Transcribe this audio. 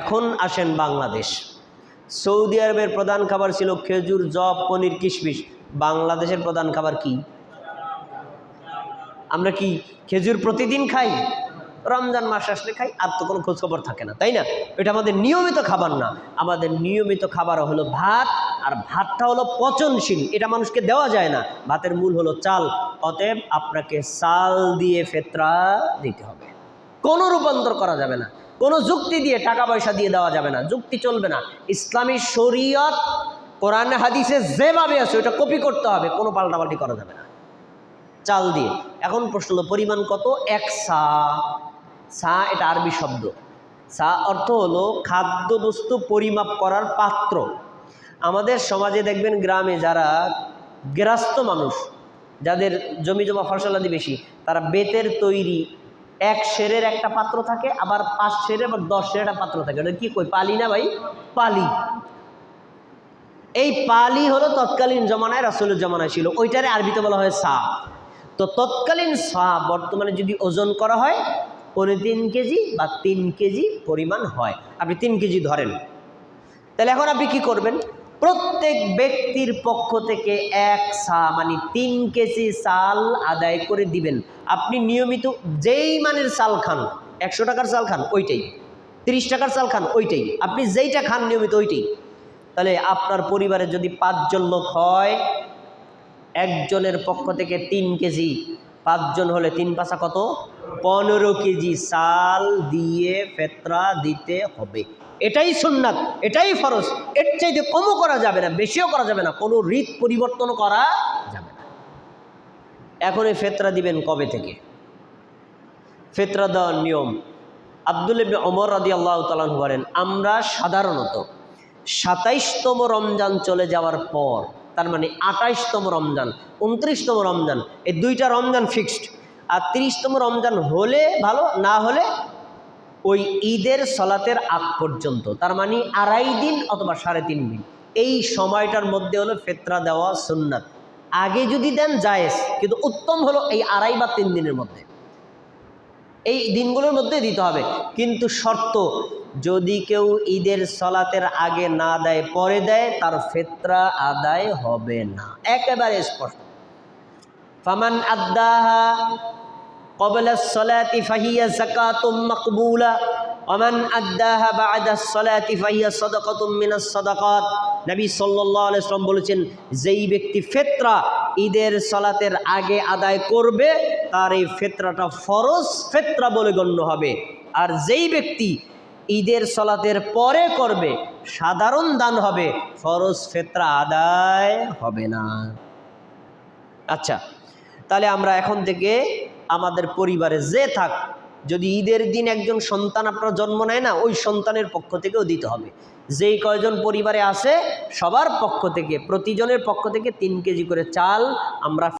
এখন আসেন বাংলাদেশ। সৌদি আরবের প্রধান খাবার ছিল খেজুর, জব, পনির, কিশমিশ। বাংলাদেশের প্রধান খাবার কি? আমরা কি খেজুর প্রতিদিন খাই? রমজান মাস আসলে খাই, আর তো কোনো খোঁজখবর থাকে না, তাই না? এটা আমাদের নিয়মিত খাবার না। আমাদের নিয়মিত খাবার হলো ভাত, আর ভাতটা হলো পচনশীল, এটা মানুষকে দেওয়া যায় না। ভাতের মূল হলো চাল। অতএব আপনাকে চাল দিয়ে ফিতরা দিতে হবে, কোনো রূপান্তর করা যাবে না, কোনো যুক্তি দিয়ে টাকা পয়সা দিয়ে দেওয়া যাবে না, যুক্তি চলবে না। ইসলামী শরীয়ত কোরআন হাদিসে যেভাবে আছে ওটা কপি করতে হবে, কোনো পাল্টাপাল্টি করা যাবে না, চাল দিয়ে। এখন প্রশ্ন হলো পরিমাণ কত? এক সা। সা এটা আরবি শব্দ। সা অর্থ হলো খাদ্যবস্তু পরিমাপ করার পাত্র। আমাদের সমাজে দেখবেন গ্রামে যারা গৃহস্থ মানুষ, যাদের জমি জমা ফসলাদি বেশি, তারা বেতের তৈরি 1 সেরের একটা পাত্র থাকে, আবার 5 সেরের বা 10 সেরের একটা পাত্র থাকে। ওটা কি কই? পালি না ভাই? পালি। এই পালি হলো তৎকালীন জমানায়, রাসূলের জমানায় ছিল, ওইটারে আরবিতে বলা হয় সা। তো তৎকালীন সা বর্তমানে যদি ওজন করা হয় 3 কেজি বা 3 কেজি পরিমাণ হয়। আপনি 3 কেজি ধরেন, তাহলে এখন আপনি কি করবেন? প্রত্যেক ব্যক্তির পক্ষ থেকে 1 সা মানে 3 কেজি চাল আদায় করে দিবেন। আপনি নিয়মিত যেই মানের চাল খান, 100 টাকার চাল খান ওইটাই, 30 টাকার চাল খান ওইটাই, আপনি যেইটা খান নিয়মিত ওইটাই। তাহলে আপনার পরিবারে যদি 5 জন লোক হয়, একজনের পক্ষ থেকে 3 কেজি, 5 জন হলে 3 পাঁচা কত? 15 কেজি চাল দিয়ে ফিতরা দিতে হবে। এটাই সুন্নাত, এটাই ফরজ। এর চাইতে কমও করা যাবে না, বেশিও করা যাবে না, কোনো রীত পরিবর্তন করা যাবে না। এখন এই ফিতরা দিবেন কবে থেকে? ফিতরা দেওয়ার নিয়ম, আব্দুল্লাহ ইবনে ওমর রাদিয়াল্লাহু তাআলা আনহু বলেন, আমরা সাধারণত 27তম রমজান চলে যাওয়ার পর, তার মানে 28তম রমজান, 29তম রমজান, এই 2টা রমজান ফিক্সড। আর 30তম রমজান হলে ভালো, না হলে ওই ঈদের সলাতের আগ পর্যন্ত, তার মানে 2.5 দিন অথবা 3.5 দিন, এই সময়টার মধ্যে হলো ফিতরা দেওয়া সুন্নাত। আগে যদি দেন জায়েজ, কিন্তু উত্তম হলো এই 2.5 বা 3 দিনের মধ্যে, এই দিনগুলোর মধ্যে দিতে হবে। কিন্তু শর্ত, যদি কেউ ঈদের সলাতের আগে না দেয়, পরে দেয়, তার ফিতরা আদায় হবে না, একেবারে স্পষ্ট। ফামান আদ্দাহা ক্বাবলা আস-সালাতি ফাহিয়া যাকাতুম মাকবুলা ওয়া মান আদ্দাহা বা'দা আস-সালাতি ফাহিয়া সাদাকাতুম মিনাস সাদাকাত। নবী সাল্লাল্লাহু আলাইহি ওয়াসাল্লাম বলেছেন, যেই ব্যক্তি ফিতরা ঈদের সলাতের আগে আদায় করবে তার এই ফিতরাটা ফরজ ফিতরা বলে গণ্য হবে। আর যেই ব্যক্তি ঈদের সলাতের পরে করবে সাধারণ দান হবে, ফরজ ফিতরা আদায় হবে না। আচ্ছা, তাহলে আমরা এখন থেকে আমাদের পরিবারে যে থাক, যদি ঈদের দিন একজন সন্তান আপনার জন্ম নেয় না, ওই সন্তানের পক্ষ থেকেও দিতে হবে। যেই কয়জন পরিবারে আছে সবার পক্ষ থেকে, প্রতিজনের পক্ষ থেকে 3 কেজি করে চাল আমরা